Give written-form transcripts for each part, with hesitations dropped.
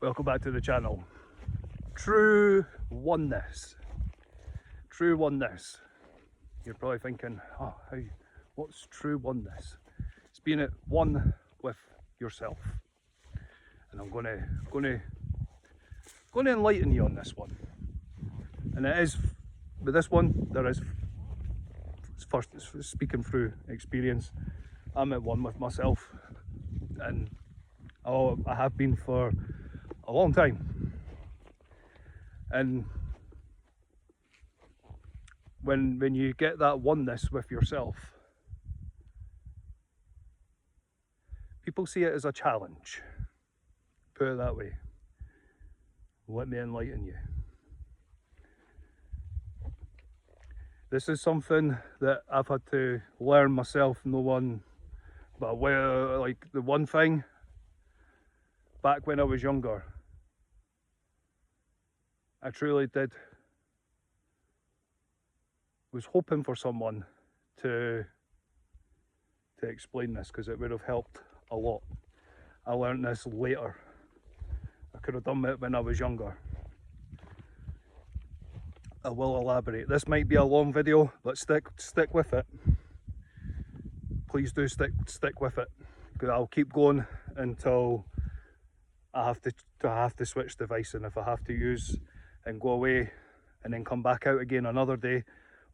Welcome back to the channel. True oneness. True oneness. You're probably thinking, oh, what's true oneness? It's being at one with yourself. And I'm gonna enlighten you on this one. And it is, with this one, there is, first speaking through experience, I'm at one with myself. And I have been for a long time. And when you get that oneness with yourself, people see it as a challenge. Put it that way. Let me enlighten you. This is something that I've had to learn myself. No one, but like the one thing, back when I was younger, I truly was hoping for someone to explain this, because it would have helped a lot. I learned this later. I could have done it when I was younger. I will elaborate. This might be a long video, but stick with it. Please do stick with it, because I'll keep going until I have to switch device, and if I have to use and go away and then come back out again another day,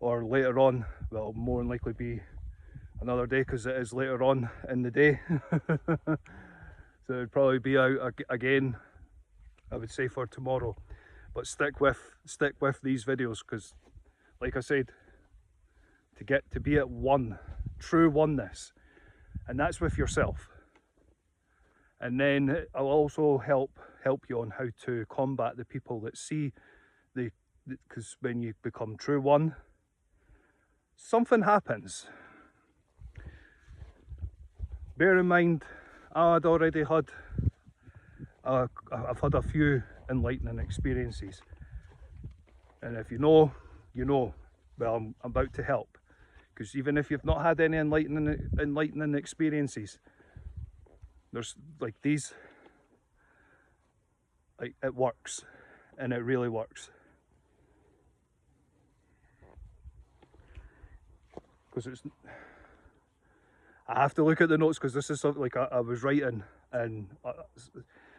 or later on, well, more than likely be another day because it is later on in the day. So it'd probably be out again, I would say, for tomorrow. But stick with these videos, because like I said, to be at one, true oneness, and that's with yourself. And then I'll also help you on how to combat the people that see because when you become true one, something happens. Bear in mind, I've had a few enlightening experiences, and if you know, you know. Well, I'm about to help, because even if you've not had any enlightening experiences, there's like these, like, it works, and it really works. Because I have to look at the notes, because this is something like I was writing, and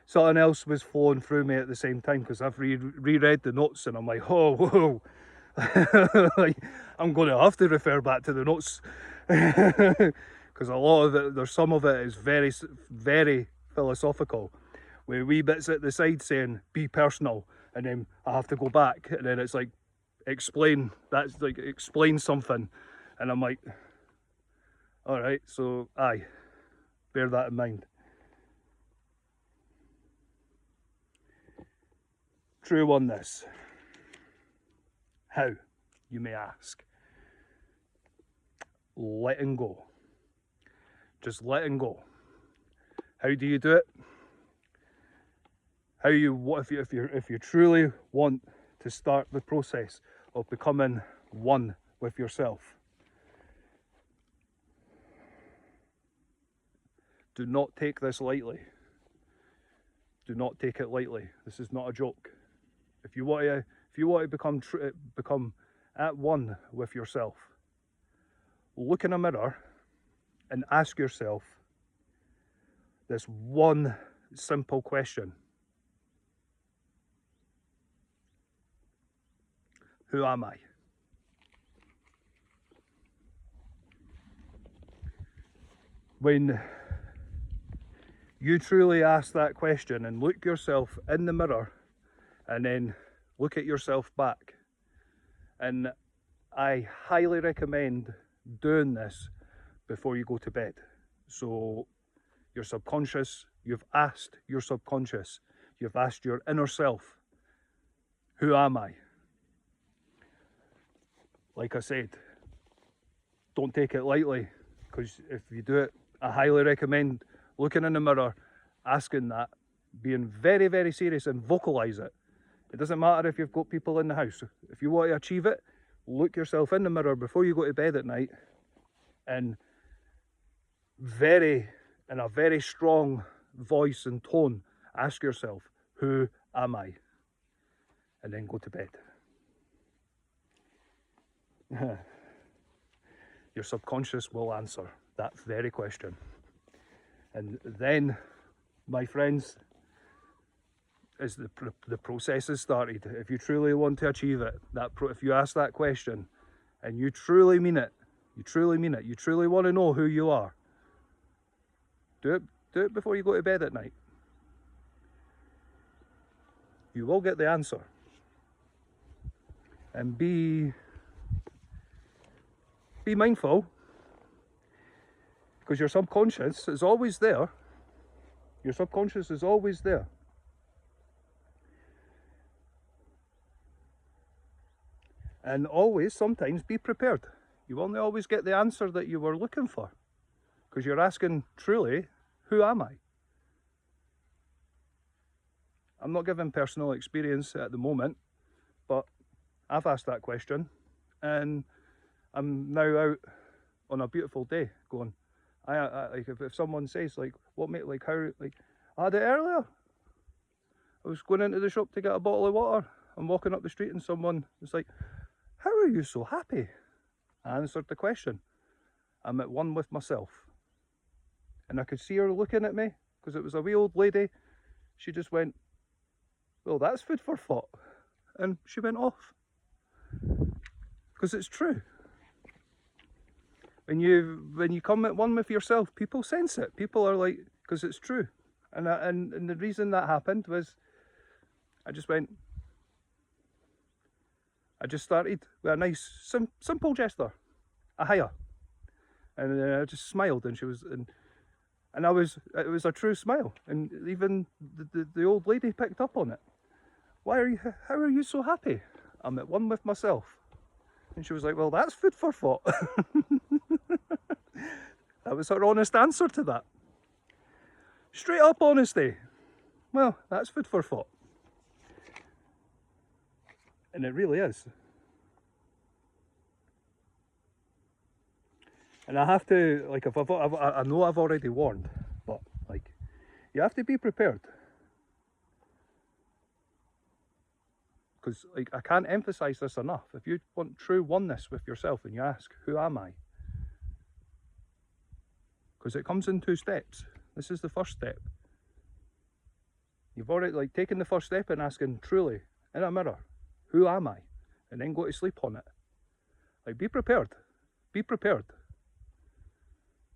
something else was flowing through me at the same time, because I've reread the notes, and I'm like, oh, whoa. Like, I'm going to have to refer back to the notes, because a lot of it, some of it is very, very philosophical, with wee bits at the side saying be personal, and then I have to go back, and then it's like explain something, and I'm like, all right, so aye, bear that in mind. True oneness. How, you may ask? Letting go. Just letting go. How do you do it? If you truly want to start the process of becoming one with yourself, do not take this lightly. Do not take it lightly. This is not a joke. If you want to become at one with yourself, look in a mirror and ask yourself this one simple question: who am I? When you truly ask that question and look yourself in the mirror, and then look at yourself back, and I highly recommend doing this before you go to bed. So your subconscious, you've asked your subconscious, you've asked your inner self, who am I? Like I said, don't take it lightly, because if you do it, I highly recommend looking in the mirror, asking that, being very, very serious, and vocalize it. It doesn't matter if you've got people in the house. If you want to achieve it, look yourself in the mirror before you go to bed at night, and in a very strong voice and tone, ask yourself, who am I? And then go to bed. Your subconscious will answer that very question. And then, my friends, as the process has started, if you truly want to achieve it, if you ask that question and you truly mean it, you truly want to know who you are, do it before you go to bed at night. You will get the answer. And be mindful, because your subconscious is always there. Your subconscious is always there. And sometimes be prepared. You won't always get the answer that you were looking for, because you're asking truly, who am I? I'm not giving personal experience at the moment, but I've asked that question, and I'm now out on a beautiful day going, I like, if someone says like, what mate, like how, like, I had it earlier. I was going into the shop to get a bottle of water. I'm walking up the street and someone was like, how are you so happy? I answered the question. I'm at one with myself. And I could see her looking at me, because it was a wee old lady. She just went, well, that's food for thought. And she went off. Because it's true. When you come at one with yourself, people sense it. People are like, because it's true. And the reason that happened was, I just started with a nice, simple gesture, a hiya. And I just smiled, and she was, and it was a true smile. And even the old lady picked up on it. How are you so happy? I'm at one with myself. And she was like, well, that's food for thought. That was her honest answer to that. Straight up honesty. Well, that's food for thought. And it really is. And I have to, like, I know I've already warned, but like, you have to be prepared. Because like, I can't emphasize this enough. If you want true oneness with yourself and you ask, who am I? Because it comes in 2 steps. This is the first step. You've already like taken the first step in asking truly in a mirror, who am I? And then go to sleep on it. Like, be prepared. Be prepared.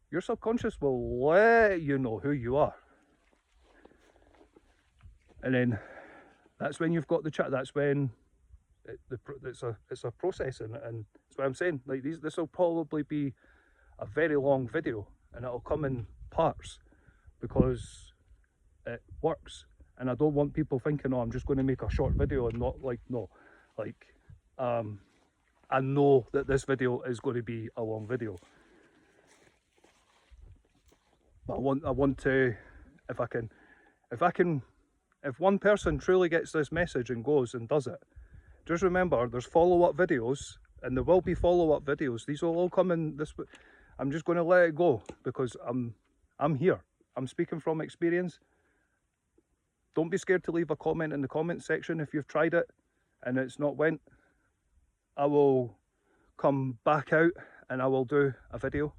Your subconscious will let you know who you are. And then that's when you've got the chat. That's when it's a process, and that's what I'm saying. Like, this will probably be a very long video, and it'll come in parts because it works. And I don't want people thinking, oh, I'm just going to make a short video and not like, no, like, I know that this video is going to be a long video. But I want to, if one person truly gets this message and goes and does it, just remember there's follow-up videos, and there will be follow-up videos. These will all come in this. I'm just going to let it go because I'm here. I'm speaking from experience. Don't be scared to leave a comment in the comment section if you've tried it and it's not went. I will come back out and I will do a video.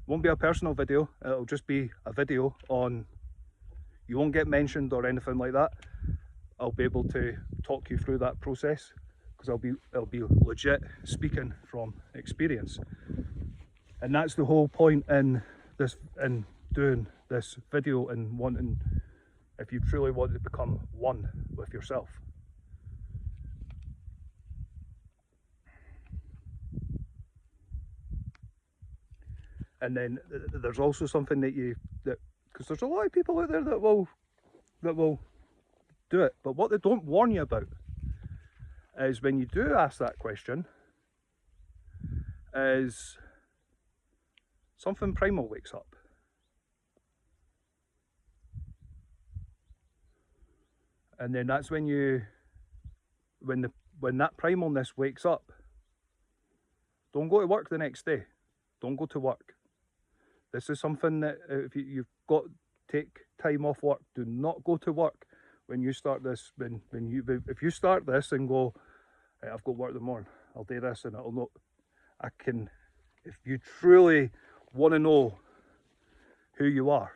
Won't be a personal video, it'll just be a video on, you won't get mentioned or anything like that. I'll be able to talk you through that process because it'll be legit speaking from experience. And that's the whole point in doing this video and wanting, if you truly want to become one with yourself. And then there's also something because there's a lot of people out there that will do it, but what they don't warn you about is when you do ask that question, is something primal wakes up. And then that's when that primalness wakes up, don't go to work the next day. Don't go to work. This is something that if you've got to take time off work, do not go to work when you start this, if you start this and go, hey, I've got work in the morning, I'll do this, and it'll not, if you truly want to know who you are,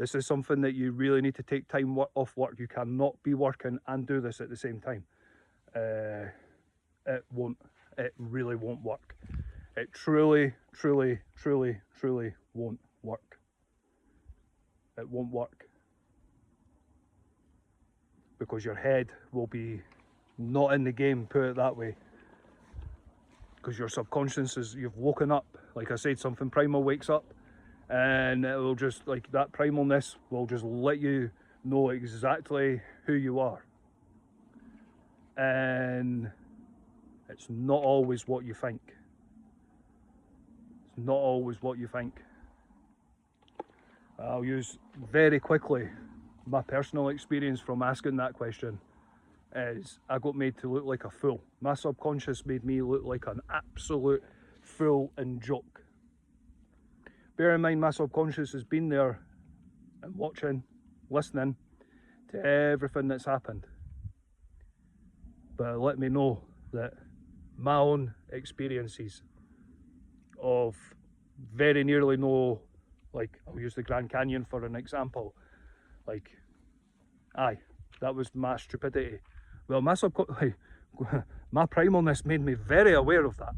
this is something that you really need to take time off work. You cannot be working and do this at the same time. It really won't work. It truly won't work. It won't work. Because your head will be not in the game, put it that way. Because your subconscious is, you've woken up. Like I said, something primal wakes up, and it will just, like, that primalness will just let you know exactly who you are. And it's not always what you think. It's not always what you think. I'll use very quickly my personal experience from asking that question. Is I got made to look like a fool. My subconscious made me look like an absolute fool and joke. Bear in mind, my subconscious has been there and watching, listening to everything that's happened. But let me know that my own experiences of very nearly no, like, I'll use the Grand Canyon for an example. Like, aye, that was my stupidity. Well, my primalness made me very aware of that.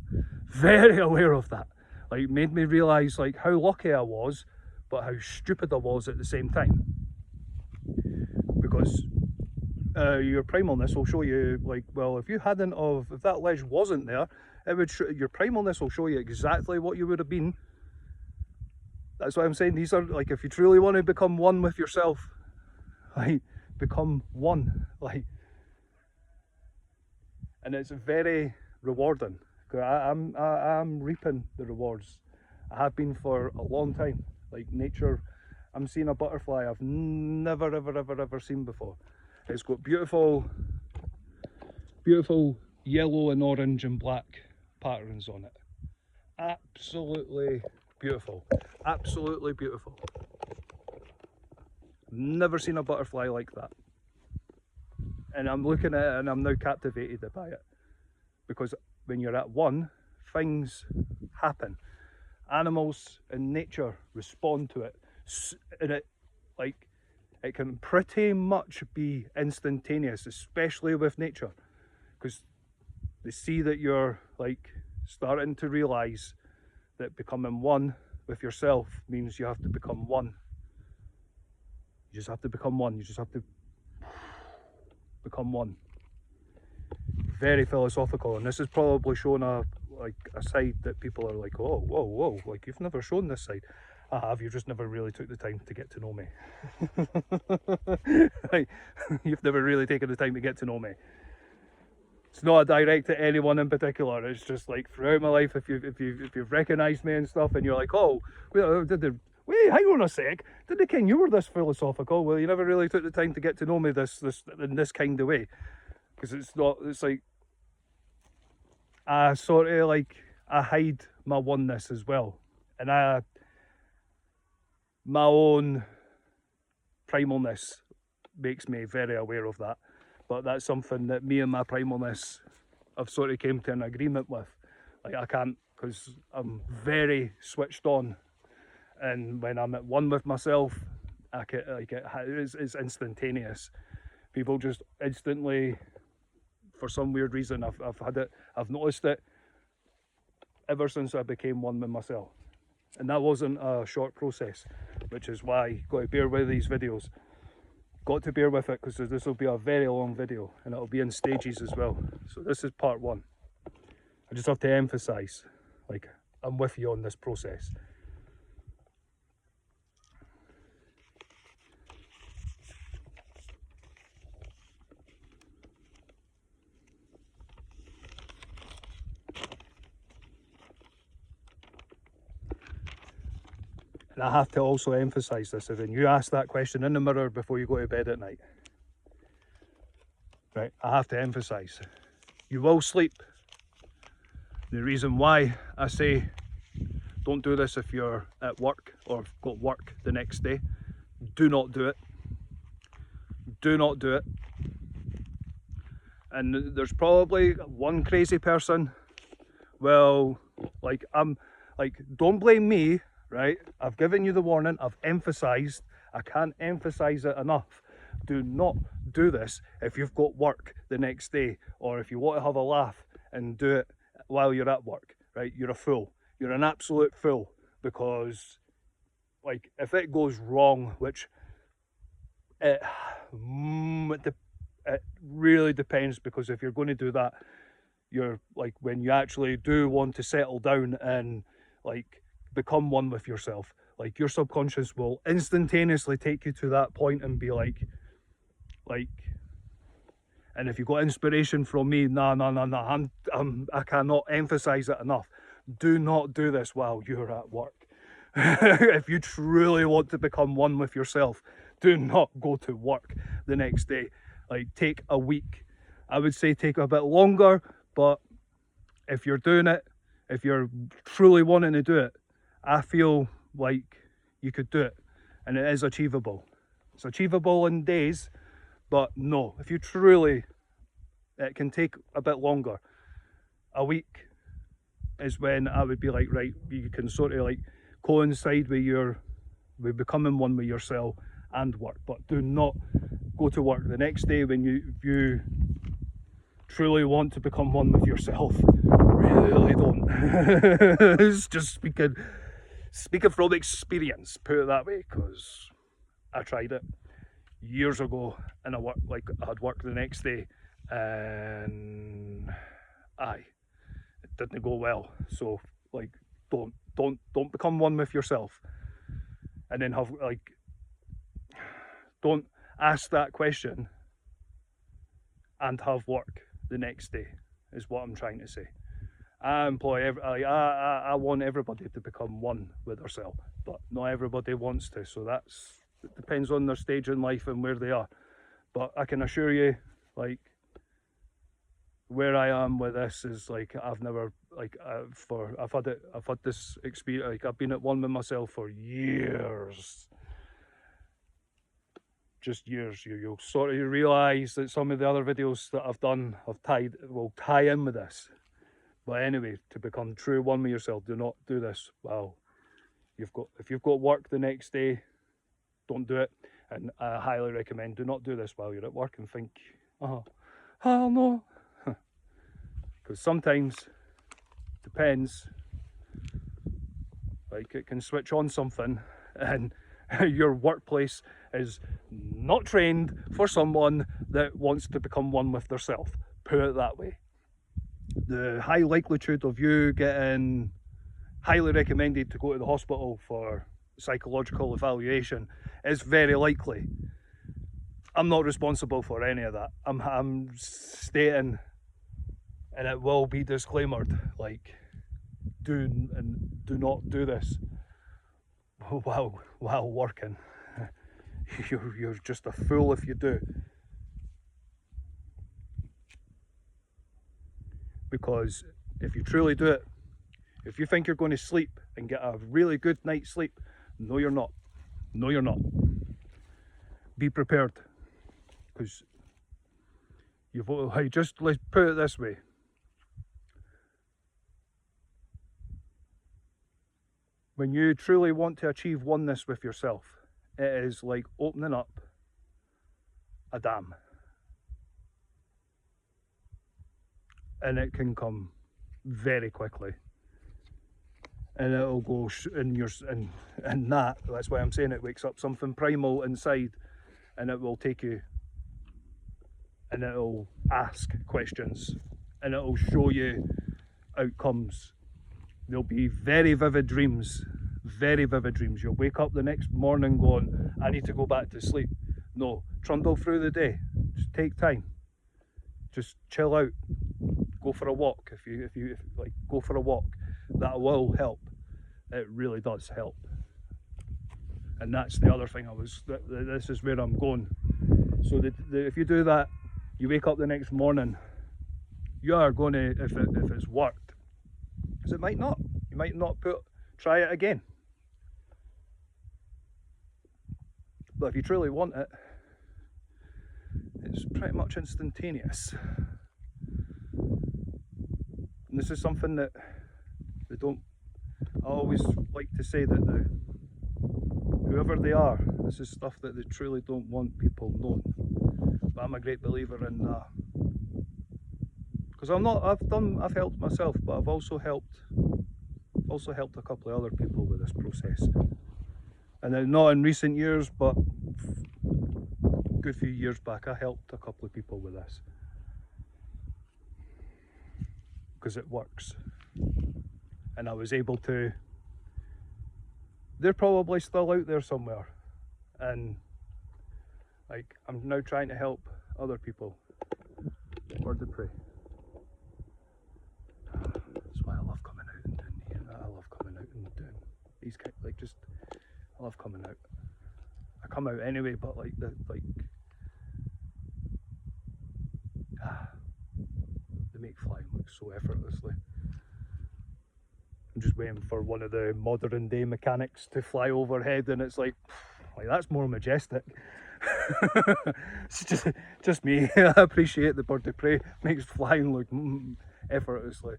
Very aware of that. Like, made me realise, like, how lucky I was, but how stupid I was at the same time. Because your primalness will show you, like, well, if that ledge wasn't there, it would your primalness will show you exactly what you would have been. That's why I'm saying these are, like, if you truly want to become one with yourself, like, become one, like, and it's very rewarding. I'm reaping the rewards. I have been for a long time. Like, nature, I'm seeing a butterfly I've never ever seen before. It's got beautiful yellow and orange and black patterns on it. Absolutely beautiful. Absolutely beautiful. Never seen a butterfly like that. And I'm looking at it and I'm now captivated by it. Because when you're at one, things happen. Animals and nature respond to it. And it can pretty much be instantaneous, especially with nature. Because they see that you're, like, starting to realise that becoming one with yourself means you have to become one. You just have to become one. You just have to become one. Very philosophical, and this is probably shown a side that people are like, oh, whoa, like, you've never shown this side. I have, you just never really took the time to get to know me. Like, you've never really taken the time to get to know me. It's not a direct to anyone in particular. It's just like throughout my life, if you've recognised me and stuff, and you're like, oh, wait, hang on a sec, did the king, you were this philosophical? Well, you never really took the time to get to know me in this kind of way. Because it's like, I sort of, like, I hide my oneness as well. And my own primalness makes me very aware of that. But that's something that me and my primalness have sort of came to an agreement with. Like, I can't, because I'm very switched on. And when I'm at one with myself, it's instantaneous. People just instantly, for some weird reason, I've noticed it ever since I became one with myself. And that wasn't a short process, which is why you've got to bear with these videos. Got to bear with it, because this will be a very long video, and it'll be in stages as well. So this is part one. I just have to emphasize, like, I'm with you on this process. And I have to also emphasise this, when you ask that question in the mirror before you go to bed at night, right, I have to emphasise, you will sleep. The reason why I say don't do this if you're at work or got work the next day, do not do it. do not do it. And there's probably one crazy person. Well, like, don't blame me, right? I've given you the warning, I've emphasised, I can't emphasise it enough. Do not do this if you've got work the next day, or if you want to have a laugh and do it while you're at work, right? You're a fool. You're an absolute fool, because, like, if it goes wrong, which it really depends, because if you're going to do that, you're like, when you actually do want to settle down and like become one with yourself, like, your subconscious will instantaneously take you to that point and be like, and if you've got inspiration from me, I cannot emphasize it enough. Do not do this while you're at work. If you truly want to become one with yourself, do not go to work the next day. Like, take a week. I would say take a bit longer, but if you're doing it, if you're truly wanting to do it, I feel like you could do it, and it is achievable. It's achievable in days, but no, if you truly, it can take a bit longer. A week is when I would be like, right, you can sort of like coincide with becoming one with yourself and work, but do not go to work the next day when you truly want to become one with yourself. Really don't. It's just speaking from experience, put it that way, because I tried it years ago, and I'd work the next day, and it didn't go well. So, like, don't become one with yourself, and then don't ask that question and have work the next day, is what I'm trying to say. I want everybody to become one with themselves, but not everybody wants to. So it depends on their stage in life and where they are. But I can assure you, like, where I am with this is like, I've never, like, I've had this experience. Like, I've been at one with myself for years. Just years. You'll sort of realise that some of the other videos that I've done will tie in with this. But anyway, to become true one with yourself, do not do this. Well, if you've got work the next day, don't do it. And I highly recommend, do not do this while you're at work and think, oh no. Because sometimes, depends, like, it can switch on something, and your workplace is not trained for someone that wants to become one with themselves, put it that way. The high likelihood of you getting highly recommended to go to the hospital for psychological evaluation is very likely. I'm not responsible for any of that. I'm stating, and it will be disclaimered, like, do not do this while working. You're just a fool if you do. Because if you truly do it, if you think you're going to sleep and get a really good night's sleep, no you're not. No you're not. Be prepared, because let's put it this way. When you truly want to achieve oneness with yourself, it is like opening up a dam. And it can come very quickly. And it'll go that's why I'm saying it wakes up something primal inside, and it will take you, and it'll ask questions, and it'll show you outcomes. There'll be very vivid dreams. You'll wake up the next morning going, I need to go back to sleep. No, trundle through the day. Just take time. Just chill out. Go for a walk. If you like, go for a walk. That will help. It really does help. And that's the other thing this is where I'm going. So if you do that, you wake up the next morning, you are going to, if it's worked, because it might not. You might not try it again. But if you truly want it, pretty much instantaneous. And this is something that they don't, I always like to say that whoever they are, this is stuff that they truly don't want people knowing. But I'm a great believer in that. Because I've helped myself, but I've also helped a couple of other people with this process. And then not in recent years, but a good few years back, I helped a couple of people with this. Because it works. And I was able to, they're probably still out there somewhere. And like, I'm now trying to help other people. Bird of prey. That's why I love coming out and doing I love coming out and doing these kind, like, just, I love coming out. I come out anyway, but like they make flying look so effortlessly. I'm just waiting for one of the modern day mechanics to fly overhead, and it's like that's more majestic. It's just me. I appreciate the bird of prey, makes flying look effortlessly.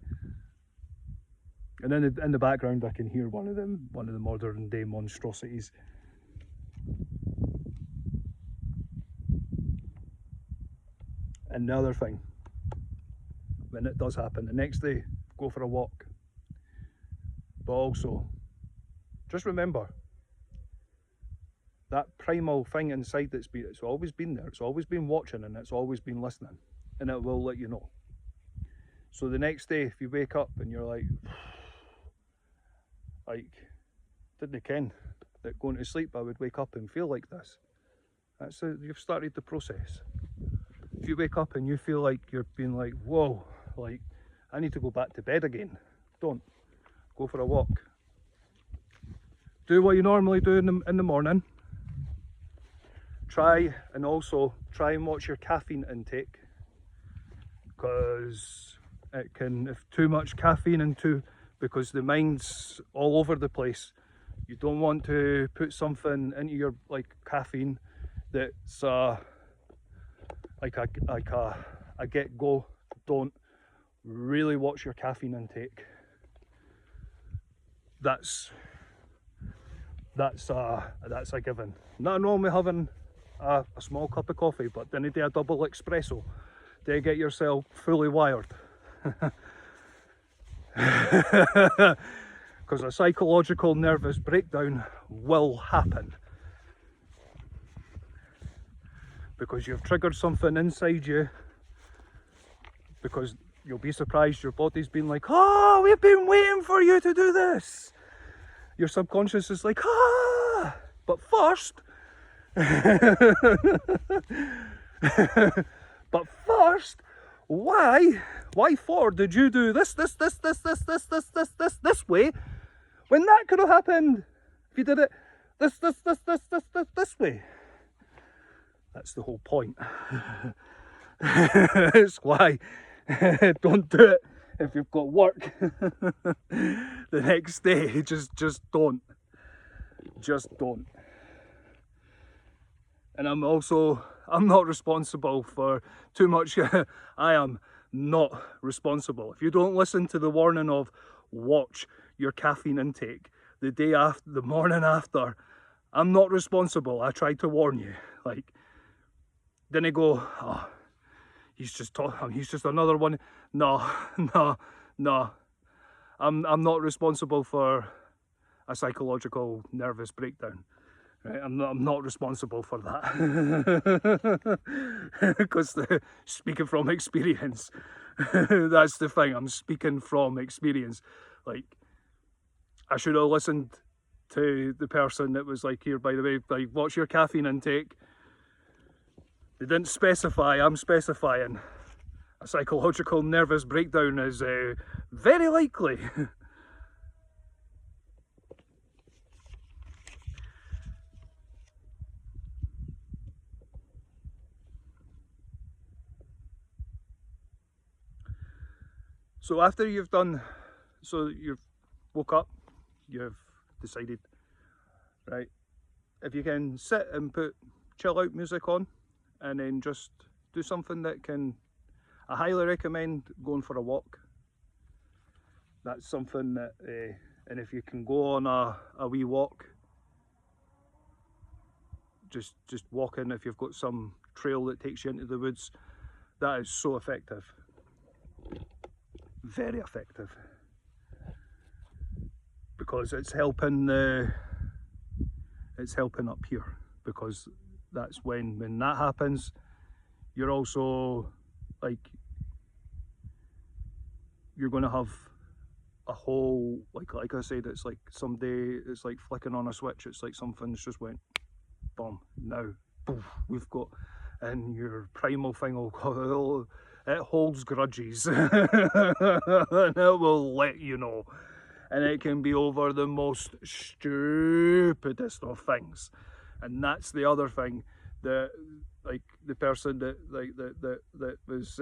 And then in the background I can hear one of the modern day monstrosities. And the other thing, when it does happen, the next day, go for a walk. But also, just remember, that primal thing inside it's always been there, it's always been watching, and it's always been listening, and it will let you know. So the next day, if you wake up and you're like, didn't ken that going to sleep I would wake up and feel like this. You've started the process. If you wake up and you feel like you're being like, whoa, like I need to go back to bed again, don't. Go for a walk. Do what you normally do in the morning. Try and watch your caffeine intake, because it can, if too much caffeine because the mind's all over the place. You don't want to put something into your caffeine that's like a get go. Don't. Really watch your caffeine intake. That's a given. Nothing wrong with having a small cup of coffee, but then do a double espresso to get yourself fully wired. Because a psychological nervous breakdown will happen. Because you've triggered something inside you, because you'll be surprised your body's been like, oh, we've been waiting for you to do this. Your subconscious is like, ah, but first, why for did you do this way, when that could have happened if you did it this way? That's the whole point. It's why don't do it if you've got work the next day. Just don't. And I'm not responsible for too much. I am not responsible. If you don't listen to the warning of watch your caffeine intake the day after, the morning after, I'm not responsible. I tried to warn you. Then I go, oh, he's just another one. No. I'm not responsible for a psychological nervous breakdown. Right? I'm not responsible for that. Because speaking from experience, that's the thing. I'm speaking from experience. I should have listened to the person that was like, here, by the way, what's your caffeine intake? They didn't specify. I'm specifying. A psychological nervous breakdown is very likely. So after you've woke up, you've decided, right, if you can sit and put chill out music on, and then just do something that can, I highly recommend going for a walk. That's something that, and if you can go on a wee walk, just walking, if you've got some trail that takes you into the woods, that is so effective. Very effective. Because it's helping up here, because that's when that happens, you're also like, you're going to have a whole, like I said, it's like someday, it's like flicking on a switch, it's like something's just went boom, now poof, we've got, and your primal thing will, it holds grudges and it will let you know, and it can be over the most stupidest of things. And that's the other thing, that like the person that was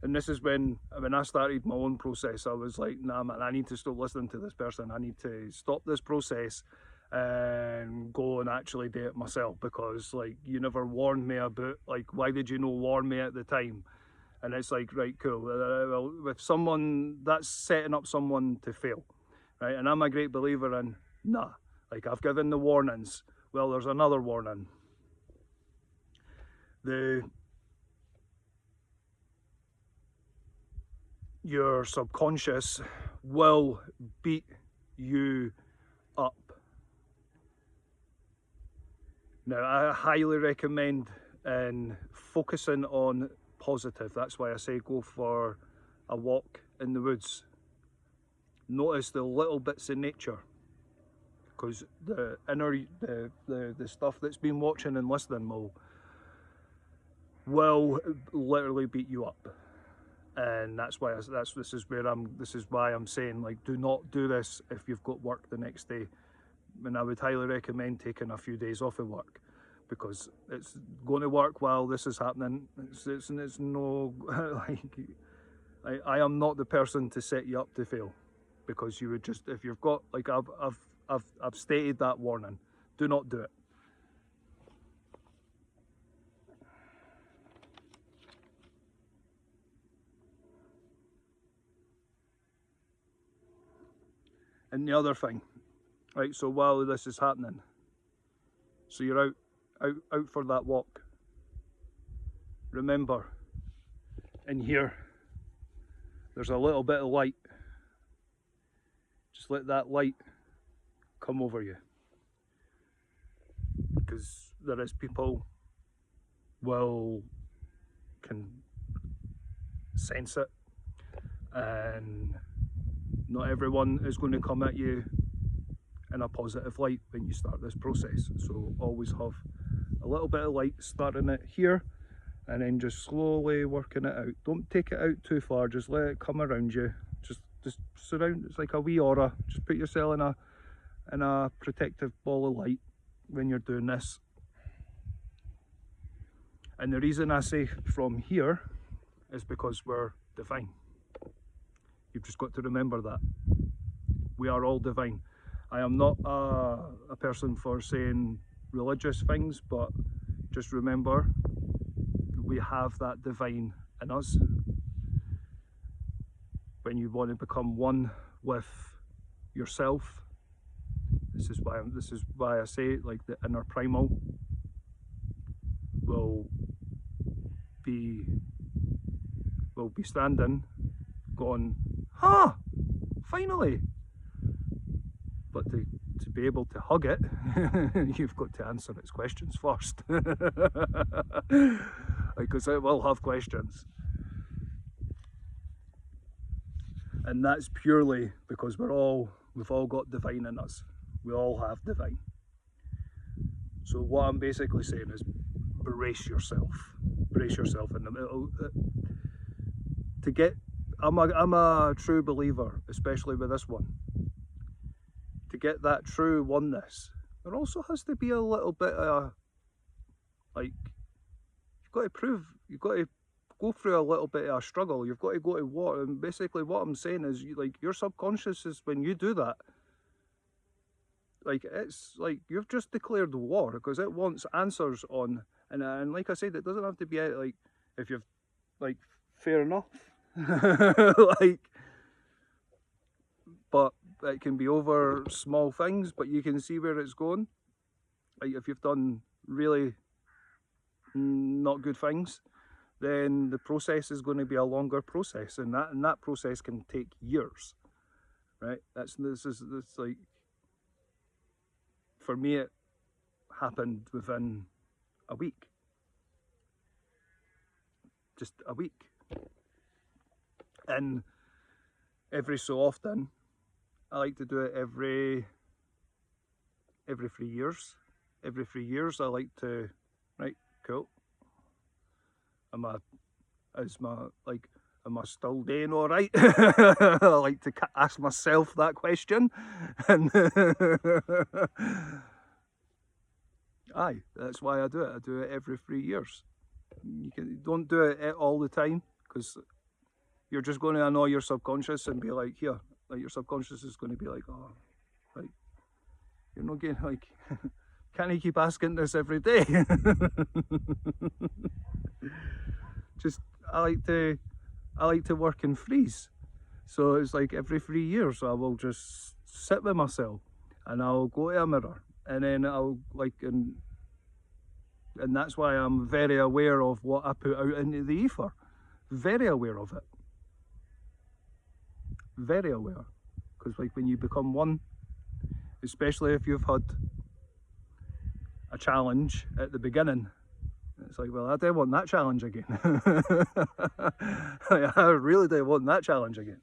and this is when I started my own process, I was like, nah man, I need to stop listening to this person, I need to stop this process and go and actually do it myself, because like, you never warned me about, like, why did you not warn me at the time? And it's like, right, cool, well, with someone, that's setting up someone to fail, right? And I'm a great believer in, nah, like, I've given the warnings, well, there's another warning. Your subconscious will beat you up. Now, I highly recommend focusing on positive. That's why I say go for a walk in the woods. Notice the little bits in nature, because the stuff that's been watching and listening will literally beat you up. And that's why this is why I'm saying, like, do not do this if you've got work the next day. And I would highly recommend taking a few days off of work, because it's going to work while this is happening. It's no like, I am not the person to set you up to fail, because you would just, if you've got, like, I've stated that warning, do not do it. And the other thing, right, so while this is happening, so you're out for that walk, remember, in here, there's a little bit of light. Just let that light come over you, because there is people can sense it, and not everyone is going to come at you in a positive light when you start this process. So always have a little bit of light, starting it here and then just slowly working it out. Don't take it out too far, just let it come around you. Just surround, it's like a wee aura. Just put yourself in a protective ball of light when you're doing this. And the reason I say from here is because we're divine. You've just got to remember that. We are all divine. I am not a person for saying religious things, but just remember, we have that divine in us. When you want to become one with yourself, this is why I say, like, the inner primal will be standing, going, ah, finally. But to be able to hug it, you've got to answer its questions first. Because it will have questions. And that's purely because we've all got divine in us. We all have divine. So what I'm basically saying is, brace yourself. Brace yourself in the middle. I'm a true believer, especially with this one. To get that true oneness, there also has to be a little bit of, like, you've got to go through a little bit of a struggle. You've got to go to war. And basically what I'm saying is, your subconscious is, when you do that, like, it's like you've just declared war, because it wants answers on, and like I said, it doesn't have to be like, if you've, like, fair enough. Like, but it can be over small things, but you can see where it's going. Like, if you've done really not good things, then the process is going to be a longer process, and that process can take years, right? This like, for me, it happened within a week, just a week. And every so often, I like to do it every 3 years. Every 3 years, I like to, right, cool. Am I still doing all right? I like to ask myself that question. And aye, that's why I do it. I do it every 3 years. Don't do it all the time, because you're just going to annoy your subconscious and be like, here, like, your subconscious is going to be like, oh, like, you're not getting, like, can't you keep asking this every day? Just, I like to work in threes. So it's like every 3 years I will just sit with myself and I'll go to a mirror, and then I'll, like, and that's why I'm very aware of what I put out into the ether. Very aware of it. Very aware. Because, like, when you become one, especially if you've had a challenge at the beginning, it's like, well, I don't want that challenge again. I really don't want that challenge again.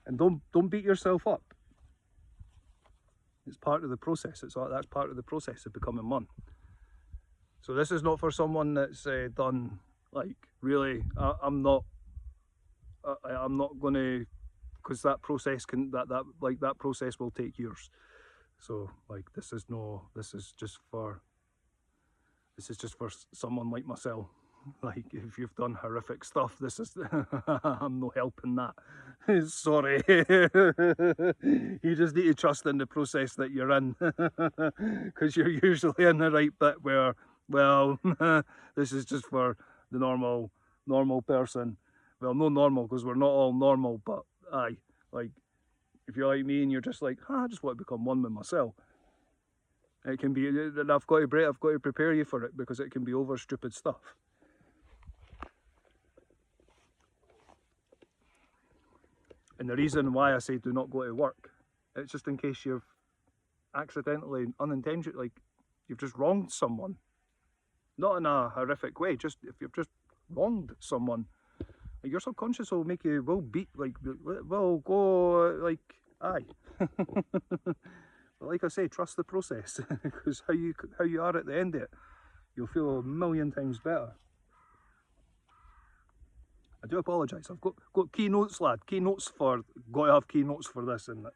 And don't beat yourself up. It's part of the process. That's part of the process of becoming one. So this is not for someone that's done, like, really. I'm not going to, because that process can that process will take years. So, like, this is just for someone like myself. Like, if you've done horrific stuff, this is I'm not helping that. Sorry. You just need to trust in the process that you're in, because you're usually in the right bit where, well, this is just for the normal person. Well, no normal, because we're not all normal, but aye, like, if you're like me and you're just like, I just want to become one with myself, it can be, and I've got to prepare you for it, because it can be over stupid stuff. And the reason why I say do not go to work, it's just in case you've accidentally, unintentionally, like, you've just wronged someone. Not in a horrific way, just if you've just wronged someone, like, your subconscious will make you, will go, like, aye. But like I say, trust the process, because how you are at the end of it, you'll feel a million times better. I do apologise. I've got keynotes, lad. Got to have keynotes for this and that.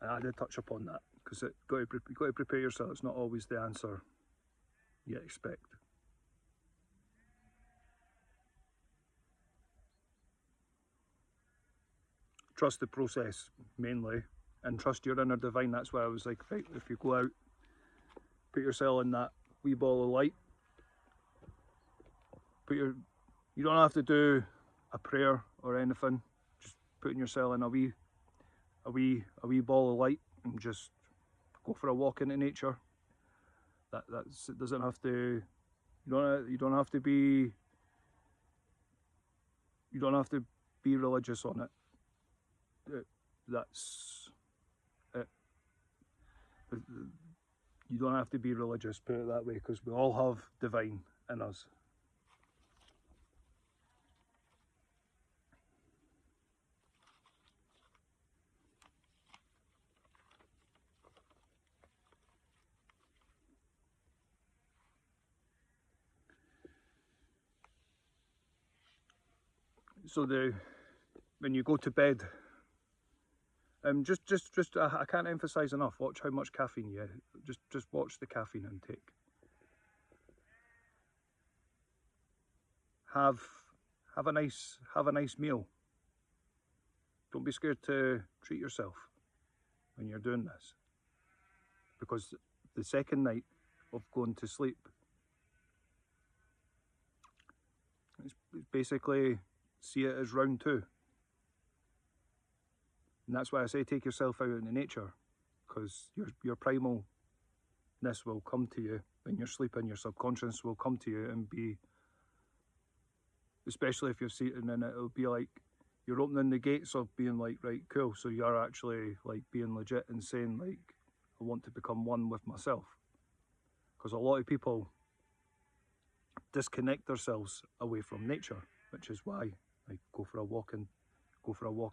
And I did touch upon that, because you got to prepare yourself. It's not always the answer you expect. Trust the process mainly, and trust your inner divine. That's why I was like, right, if you go out, put yourself in that wee ball of light. You don't have to do a prayer or anything. Just putting yourself in a wee ball of light, and just go for a walk into nature. It doesn't have to. You don't have to be religious on it. That's it. You don't have to be religious, put it that way, because we all have divine in us. So when you go to bed, I can't emphasize enough. Watch how much caffeine you. Just watch the caffeine intake. Have a nice meal. Don't be scared to treat yourself when you're doing this. because the second night of going to sleep, it's basically see it as round two. And that's why I say take yourself out into nature, because your primalness will come to you when you're sleeping. Your subconscious will come to you and be, especially if you're sitting in it, it'll be like you're opening the gates of being like, right, cool, so you're actually like being legit and saying like, I want to become one with myself. Because a lot of people disconnect themselves away from nature, which is why like go for a walk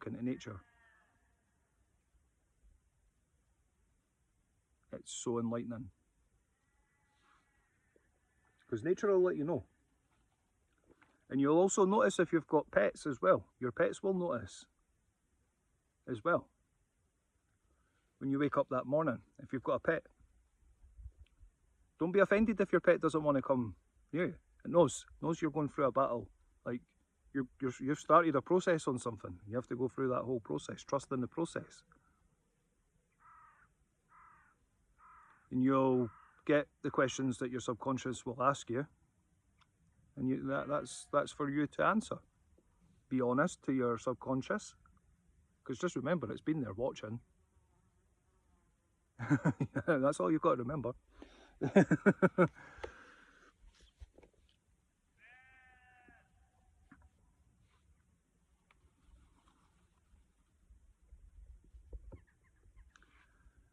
into nature. It's so enlightening. Because nature will let you know. And you'll also notice if you've got pets as well. Your pets will notice as well. When you wake up that morning, if you've got a pet, don't be offended if your pet doesn't want to come near you. It knows you're going through a battle. Like you've started a process on something. You have to go through that whole process. Trust in the process. And you'll get the questions that your subconscious will ask you, and that's for you to answer. Be honest to your subconscious, because just remember, it's been there watching. That's all you've got to remember.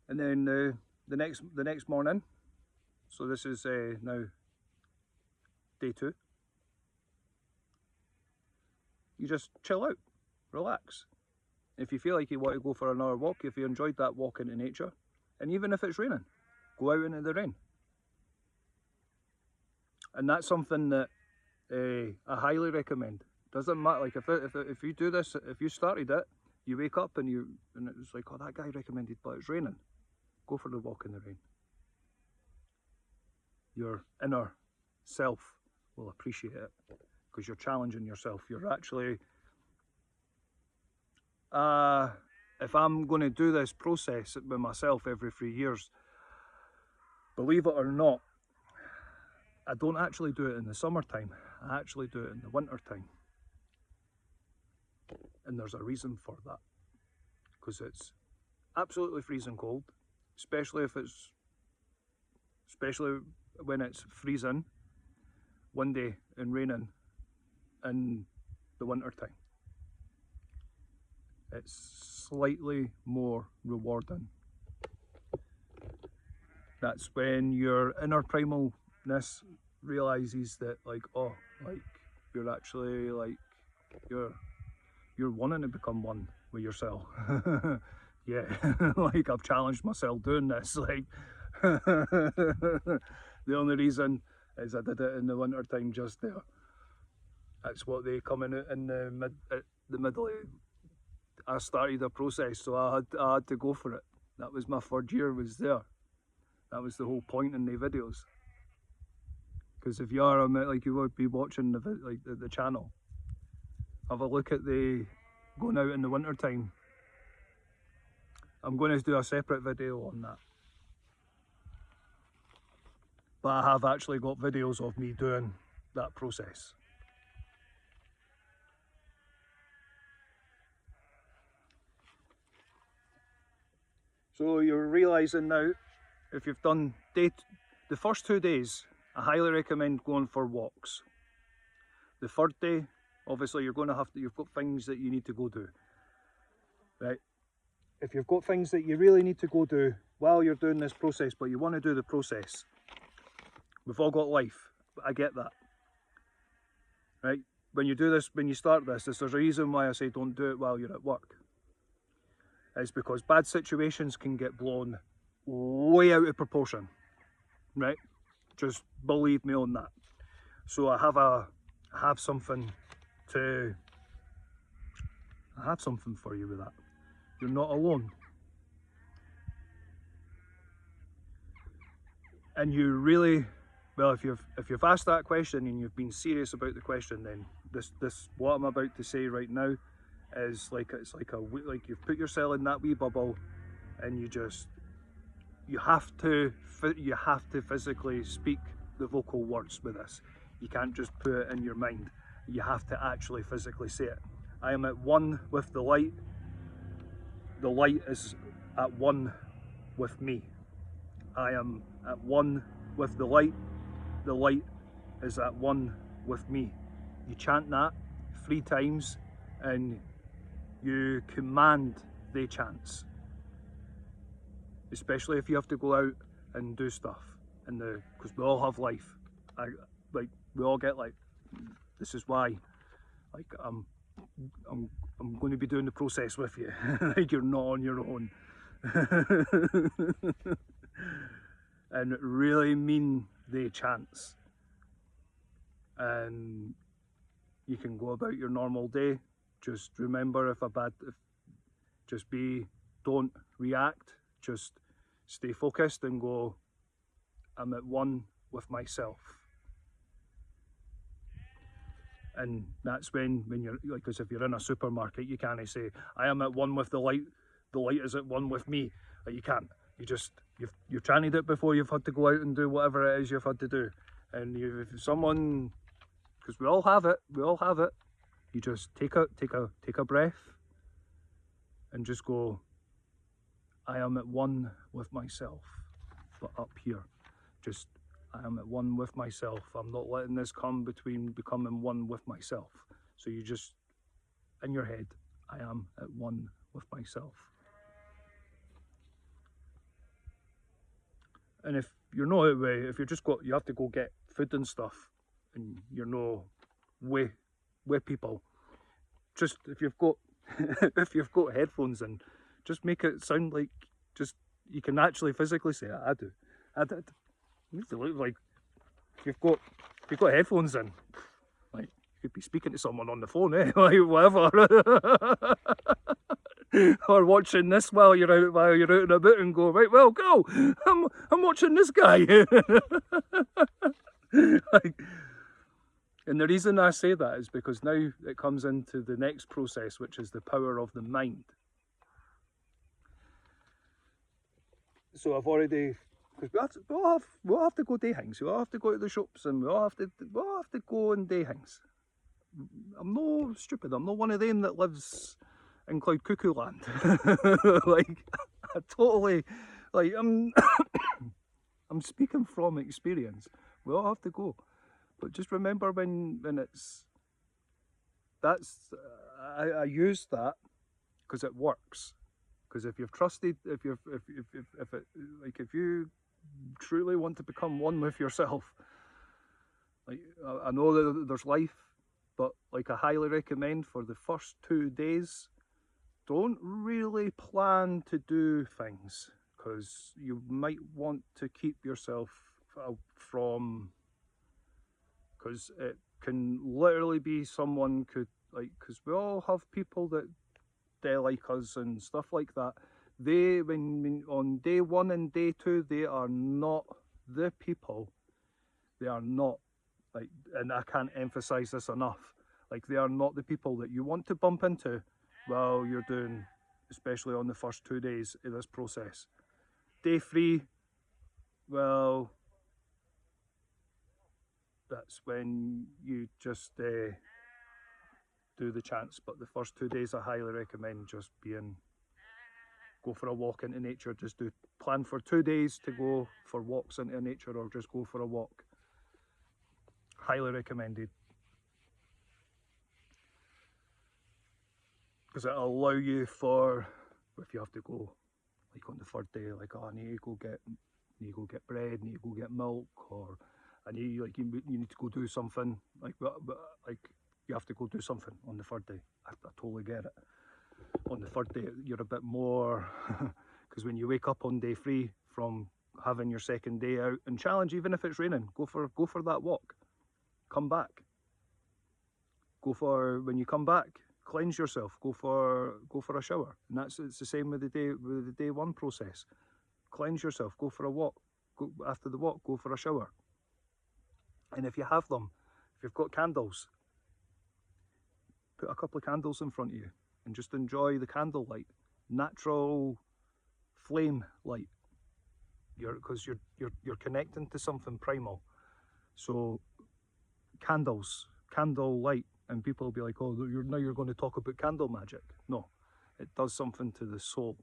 And then the next morning, so this is now day 2. You just chill out, relax. If you feel like you want to go for another walk, if you enjoyed that walk into nature, and even if it's raining, go out into the rain. And that's something that I highly recommend. Doesn't matter, like if you do this, if you started it, you wake up and it's like, oh, that guy recommended, but it's raining. Go for the walk in the rain. Your inner self will appreciate it, because you're challenging yourself. You're actually, if I'm going to do this process with myself every 3 years, believe it or not, I don't actually do it in the summertime. I actually do it in the winter time. And there's a reason for that, because it's absolutely freezing cold, especially when it's freezing, windy and raining in the winter time. It's slightly more rewarding. That's when your inner primalness realizes that, like, oh, like you're actually like you're wanting to become one with yourself. Yeah, like I've challenged myself doing this. Like the only reason is I did it in the winter time just there. That's what they come in the middle of. I started a process, so I had to go for it. That was my 3rd year was there. That was the whole point in the videos. Because if you are, like, you would be watching the channel, have a look at the going out in the winter time. I'm going to do a separate video on that. But I have actually got videos of me doing that process. So you're realising now, if you've done the first 2 days, I highly recommend going for walks. The 3rd day, obviously you're going to you've got things that you need to go do. Right? If you've got things that you really need to go do while you're doing this process, but you want to do the process, we've all got life, I get that. Right? When you do this, when you start this, there's a reason why I say don't do it while you're at work. It's because bad situations can get blown way out of proportion, right? Just believe me on that. So I have something for you with that. You're not alone. And you really, well, if you've asked that question and you've been serious about the question, then this what I'm about to say right now is like, it's like you've put yourself in that wee bubble, and you have to physically speak the vocal words with this. You can't just put it in your mind. You have to actually physically say it. I am at one with the light. The light is at one with me. I am at one with the light. The light is at one with me. You chant that 3 times and you command the chants. Especially if you have to go out and do stuff, because we all have life. We all get like, this is why, like I'm going to be doing the process with you. Like you're not on your own. And really mean the chants. And you can go about your normal day. Just remember, don't react. Just stay focused and go, I'm at one with myself. And that's when you're, like, as if you're in a supermarket, you can't say, I am at one with the light is at one with me. Like, you can't. You've chanted it before you've had to go out and do whatever it is you've had to do. And if someone, because we all have it, you just take a breath and just go, I am at one with myself. But up here, just, I am at one with myself. I'm not letting this come between becoming one with myself. So you just, in your head, I am at one with myself. And if you're not that way, if you have to go get food and stuff, and you're no with people, just if you've got headphones in, just make it sound like you can actually physically say it. I do. You look like if you've got headphones in, like you could be speaking to someone on the phone, like whatever. Or watching this while you're out and about, and go, right, well, go. I'm watching this guy. Like, and the reason I say that is because now it comes into the next process, which is the power of the mind. So I've already, because we all have to go do things. We all have to go to the shops, and we all have to go and do things. I'm no stupid. I'm not one of them that lives in Cloud Cuckoo Land. Like, I totally, like, I'm speaking from experience. We all have to go, but just remember when I use that because it works. Because if you've trusted, if you truly want to become one with yourself, like, I know that there's life, but like, I highly recommend for the first 2 days, don't really plan to do things, because you might want to keep yourself from, because it can literally be someone could, like, because we all have people that they like us and stuff like that. They, when on day 1 and day 2, they are not the people. They are not, like, and I can't emphasize this enough, like, they are not the people that you want to bump into while you're doing, especially on the first 2 days of this process. Day 3, well, that's when you just do the chants. But the first 2 days, I highly recommend just go for a walk into nature. Just plan for 2 days to go for walks into nature, or just go for a walk. Highly recommended. Because it'll allow you for, if you have to go, like on the 3rd day, like, oh, I need to go get bread, need to go get milk, or I need, like, you need to go do something, like, but like, you have to go do something on the 3rd day. I totally get it. On the 3rd day, you're a bit more, because when you wake up on day 3 from having your 2nd day out and challenge, even if it's raining, go for that walk. Come back. When you come back, cleanse yourself. Go for a shower. And it's the same with the day 1 process. Cleanse yourself. Go for a walk. After the walk, go for a shower. And if you have them, if you've got candles, put a couple of candles in front of you and just enjoy the candle light, natural flame light. because you're connecting to something primal. So candles, candle light, and people will be like, oh, now you're going to talk about candle magic. No, it does something to the soul,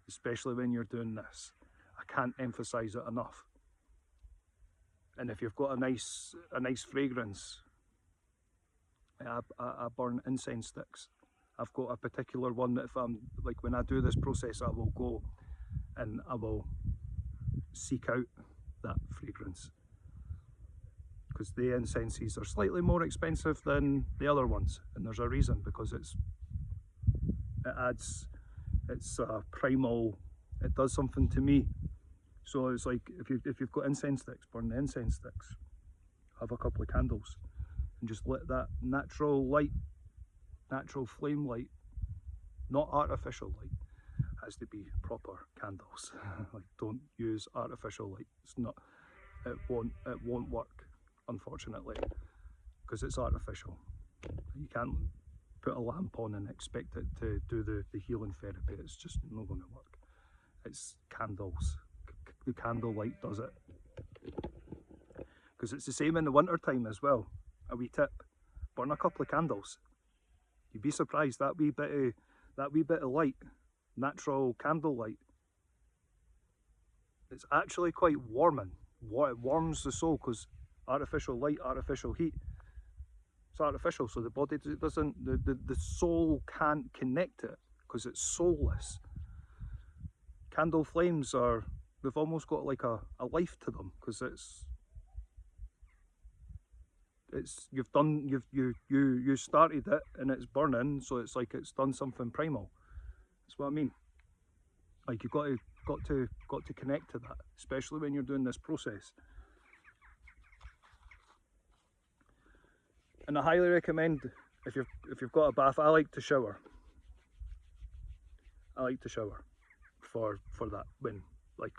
especially when you're doing this. I can't emphasize it enough. And if you've got a nice fragrance, I burn incense sticks. I've got a particular one that if I'm, like when I do this process, I will go and I will seek out that fragrance. Because the incenses are slightly more expensive than the other ones. And there's a reason, because it's primal, it does something to me. So it's like, if you've got incense sticks, burn the incense sticks. Have a couple of candles and just let that natural light, natural flame light, not artificial light, has to be proper candles. Like, don't use artificial light. It's not, it won't work, unfortunately, because it's artificial. You can't put a lamp on and expect it to do the healing therapy. It's just not going to work. It's candles. The candle light does it. Because it's the same in the winter time as well. A wee tip: burn a couple of candles. You'd be surprised, that wee bit of light, natural candle light, it's actually quite warming. It warms the soul, because artificial light, artificial heat, it's artificial, so the body doesn't, the soul can't connect to it because it's soulless. Candle flames are, they've almost got like a life to them, because you started it and it's burning, so it's like it's done something primal. That's what I mean. Like, you've got to connect to that, especially when you're doing this process. And I highly recommend, if you've got a bath, I like to shower. I like to shower for that, when, like,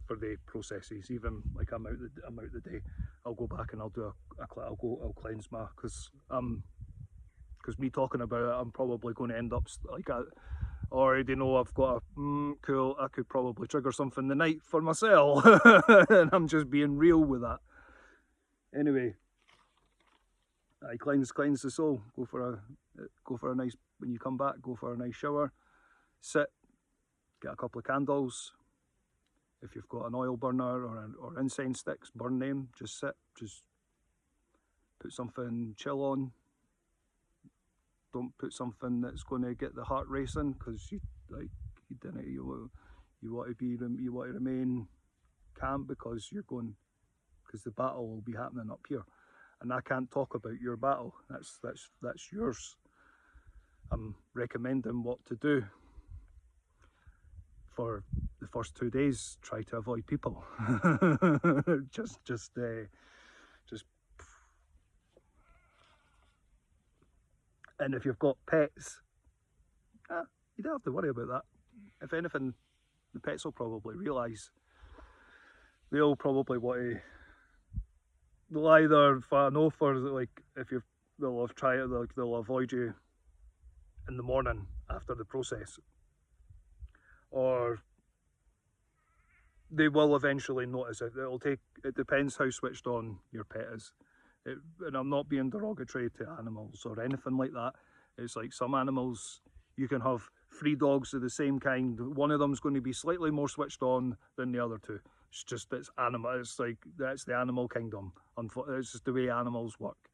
for the processes. Even like I'm out the day, I'll go back and I'll do I'll cleanse my, because me talking about it, I'm probably going to end up like, I already know I've got a cool, I could probably trigger something the night for myself. And I'm just being real with that. Anyway, I cleanse the soul. Go for a nice, when you come back, go for a nice shower, sit, get a couple of candles. If you've got an oil burner or incense sticks, burn them. Just sit, just put something chill on. Don't put something that's going to get the heart racing, because you want to remain calm, because the battle will be happening up here, and I can't talk about your battle. That's yours. I'm recommending what to do. For the first 2 days, try to avoid people. just and if you've got pets, you don't have to worry about that. If anything, the pets will probably realise. They'll probably want to, they'll either, they'll avoid you in the morning after the process, or they will eventually notice it. It depends how switched on your pet is. And I'm not being derogatory to animals or anything like that. It's like, some animals, you can have 3 dogs of the same kind. One of them's going to be slightly more switched on than the other two. It's just, it's animal. It's like, that's the animal kingdom. It's just the way animals work.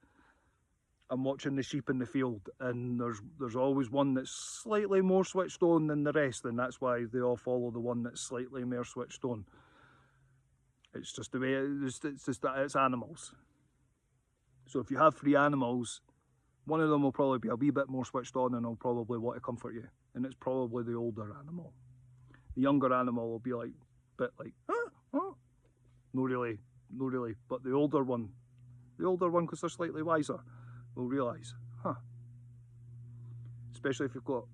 I'm watching the sheep in the field, and there's always one that's slightly more switched on than the rest, and that's why they all follow the one that's slightly more switched on. It's just the way it's just that it's animals. So if you have 3 animals, one of them will probably be a wee bit more switched on and will probably want to comfort you, and it's probably the older animal. The younger animal will be like, bit like, no really, but the older one, because they're slightly wiser, will realise, especially if you've got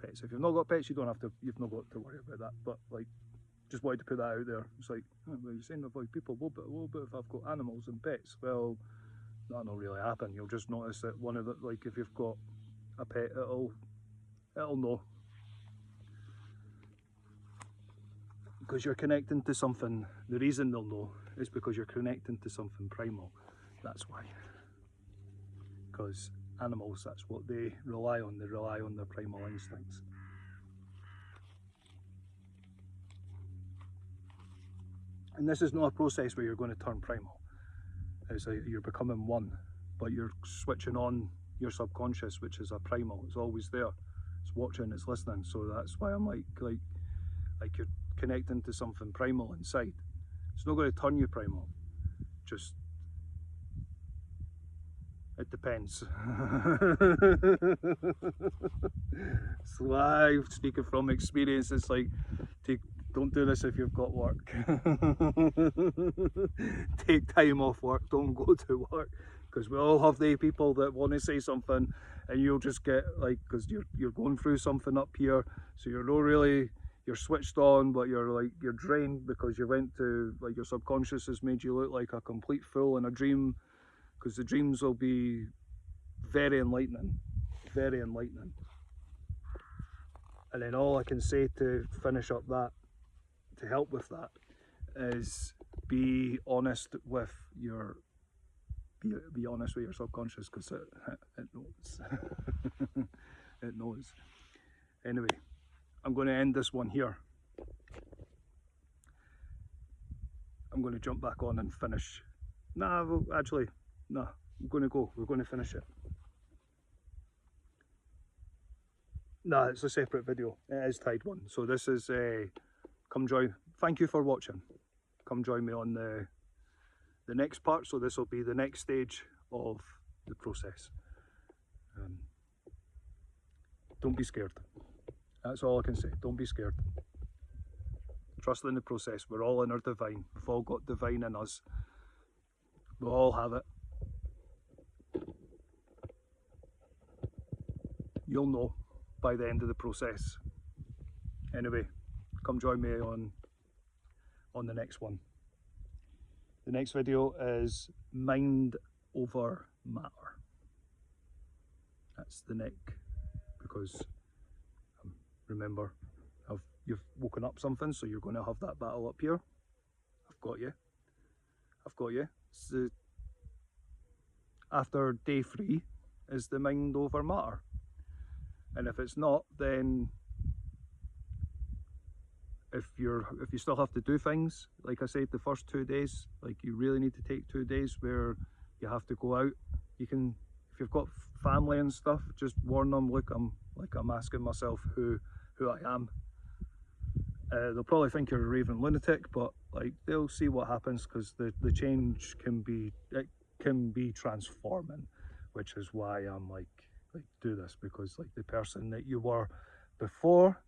pets. If you've not got pets, you've not got to worry about that, but like, just wanted to put that out there. It's like, well, you're saying avoid people, what about if I've got animals and pets? Well, that'll really happen. You'll just notice that one of the, like, if you've got a pet, it'll know. Because you're connecting to something, the reason they'll know is because you're connecting to something primal. That's why. Because animals, that's what they rely on their primal instincts. And this is not a process where you're going to turn primal. It's like you're becoming one, but you're switching on your subconscious, which is a primal. It's always there. It's watching, it's listening. So that's why I'm like you're connecting to something primal inside. It's not going to turn you primal. Just it depends. So I'm speaking from experience. It's like, don't do this if you've got work. Take time off work, don't go to work. Because we all have the people that want to say something and you'll just get like, because you're going through something up here, so you're not really, you're switched on, but you're drained because you went to, like, your subconscious has made you look like a complete fool in a dream, because the dreams will be very enlightening, very enlightening. And then all I can say to finish up that, to help with that, is be honest with your subconscious, because it knows. It knows. Anyway, I'm going to end this one here. I'm going to jump back on and finish. Nah, well, actually, nah, I'm going to go. We're going to finish it. Nah, it's a separate video. It is tied one. So this is, come join. Thank you for watching. Come join me on the next part. So this will be the next stage of the process. Don't be scared. That's all I can say. Don't be scared. Trust in the process. We're all in our divine. We've all got divine in us. We all have it. You'll know by the end of the process. Anyway, come join me on the next one. The next video is mind over matter. That's the neck, because remember, you've woken up something, so you're going to have that battle up here. I've got you. I've got you. So after day 3 is the mind over matter. And if it's not, then if you still have to do things, like I said, the first 2 days, like, you really need to take 2 days where you have to go out. You can, if you've got family and stuff, just warn them, look, I'm asking myself who I am. They'll probably think you're a raving lunatic, but like, they'll see what happens, because the change can be transforming, which is why I'm like do this, because like, the person that you were before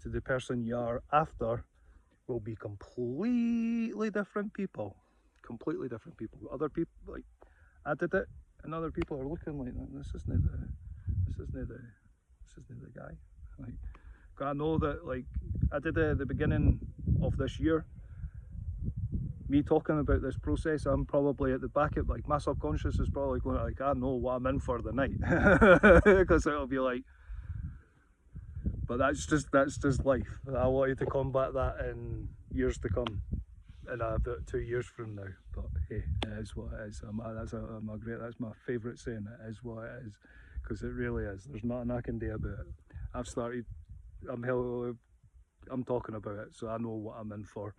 to the person you are after will be completely different people. Completely different people. Other people, like, I did it and other people are looking like, this isn't the guy. Like, I know that, like, I did it at the beginning of this year. Me talking about this process, I'm probably at the back of, like, my subconscious is probably going, like, I know what I'm in for the night. Because it'll be like, but that's just life. I wanted to combat that in years to come, in about 2 years from now. But hey, it is what it is. That's my favourite saying. It is what it is, because it really is. There's nothing I can do about it. I'm talking about it, so I know what I'm in for.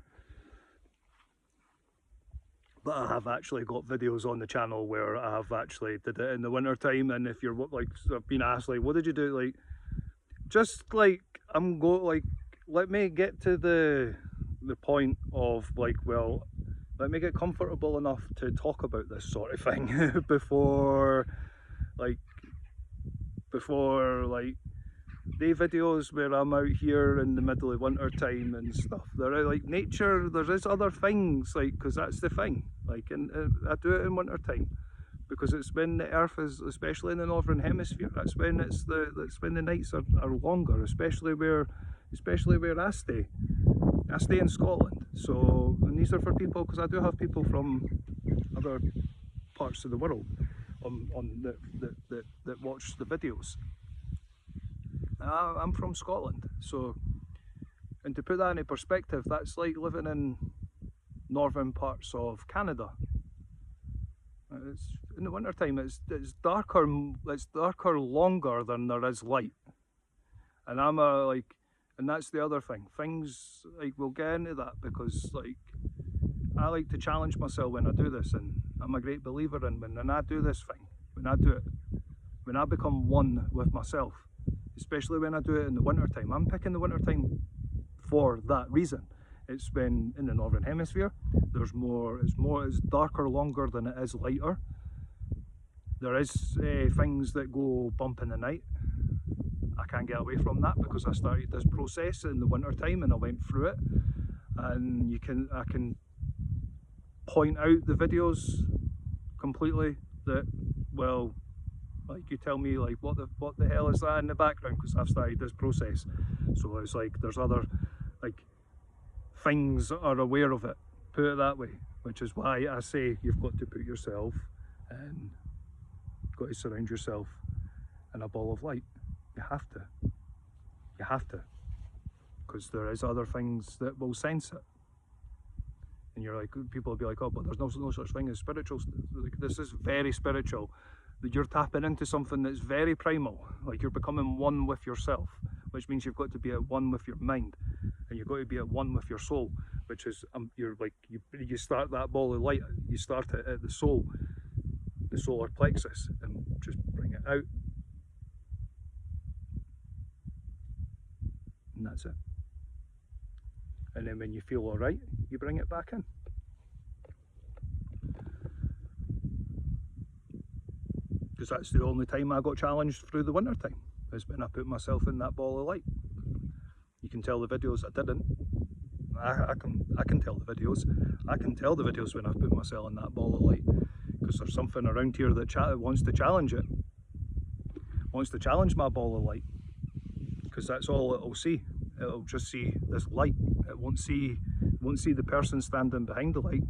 But I have actually got videos on the channel where I have actually did it in the winter time, and if you're like, I've been asked, like, what did you do? Like, just like, let me get to the point of, like, well, let me get comfortable enough to talk about this sort of thing before the videos where I'm out here in the middle of winter time and stuff. There are, like, nature, there is other things, like, because that's the thing, like, and I do it in winter time, because it's when the earth is, especially in the northern hemisphere, that's when the nights are longer, especially where I stay. I stay in Scotland, so, and these are for people, because I do have people from other parts of the world that watch the videos. I'm from Scotland, so And to put that into perspective, that's like living in northern parts of Canada. It's, in the winter time, it's darker longer than there is light. And and that's the other thing. Things like, we'll get into that, because like, I like to challenge myself when I do this, and I'm a great believer in when I do this thing, when I become one with myself, especially when I do it in the winter time. I'm picking the winter time for that reason. It's when in the northern hemisphere, it's darker longer than it is lighter. There is things that go bump in the night. I can't get away from that because I started this process in the winter time and I went through it. And I can point out the videos completely that, well, like, you tell me like, what the hell is that in the background, because I've started this process. So it's like, there's other like things that are aware of it, put it that way, which is why I say you've got to put yourself and got to surround yourself in a ball of light. You have to, because there is other things that will sense it. And you're like, people will be like, oh, but there's no such thing as spiritual. Like, this is very spiritual. You're tapping into something that's very primal. Like, you're becoming one with yourself, which means you've got to be at one with your mind, and you've got to be at one with your soul, which is you're like, you start that ball of light, you start it at the soul, the solar plexus, and just bring it out, and that's it. And then when you feel all right, you bring it back in. Because that's the only time I got challenged through the winter time, is when I put myself in that ball of light. You can tell the videos I didn't. I can tell the videos. I can tell the videos when I've put myself in that ball of light, because there's something around here that wants to challenge it. Wants to challenge my ball of light, because that's all it'll see. It'll just see this light. It won't see the person standing behind the light.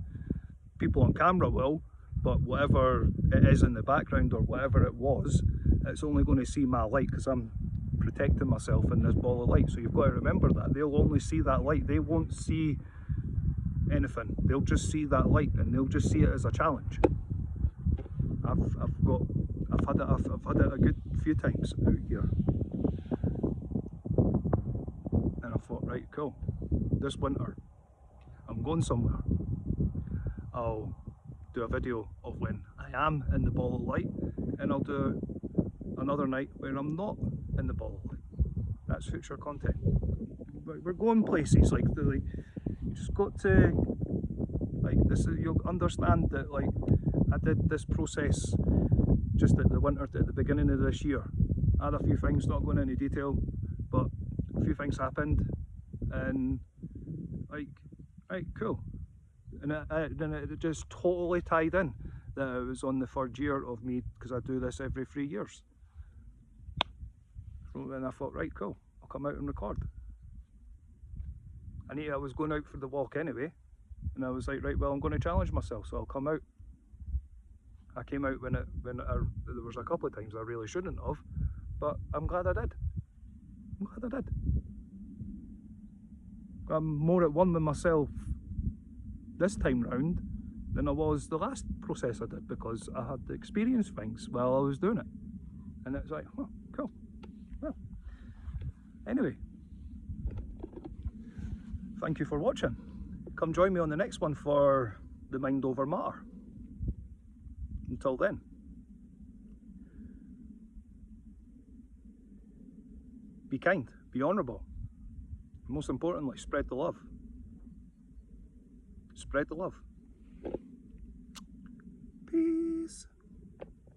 People on camera will, but whatever it is in the background or whatever it was, it's only going to see my light, because I'm protecting myself in this ball of light. So you've got to remember that. They'll only see that light. They won't see anything. They'll just see that light, and they'll just see it as a challenge. I've had it a good few times out here. And I thought, right, cool. This winter, I'm going somewhere. I'll do a video of when I am in the ball of light, and I'll do another night where I'm not in the ball of light. That's future content. We're going places, like you just got to, like, this is, you'll understand that, like, I did this process just at the beginning of this year. I had a few things, not going into detail, but a few things happened, and like, right, cool. And it just totally tied in that it was on the third year of me, because I do this every 3 years. And I thought, right, cool, I'll come out and record. I was going out for the walk anyway, and I was like, right, well, I'm going to challenge myself, so I'll come out. I came out when there was a couple of times I really shouldn't have, but I'm glad I did. I'm more at one with myself this time round than I was the last process I did, because I had to experience things while I was doing it, and it's like, oh, cool. Well, anyway, thank you for watching. Come join me on the next one for the Mind Over Matter. Until then, be kind, be honourable, and most importantly, spread the love. Spread the love. Peace.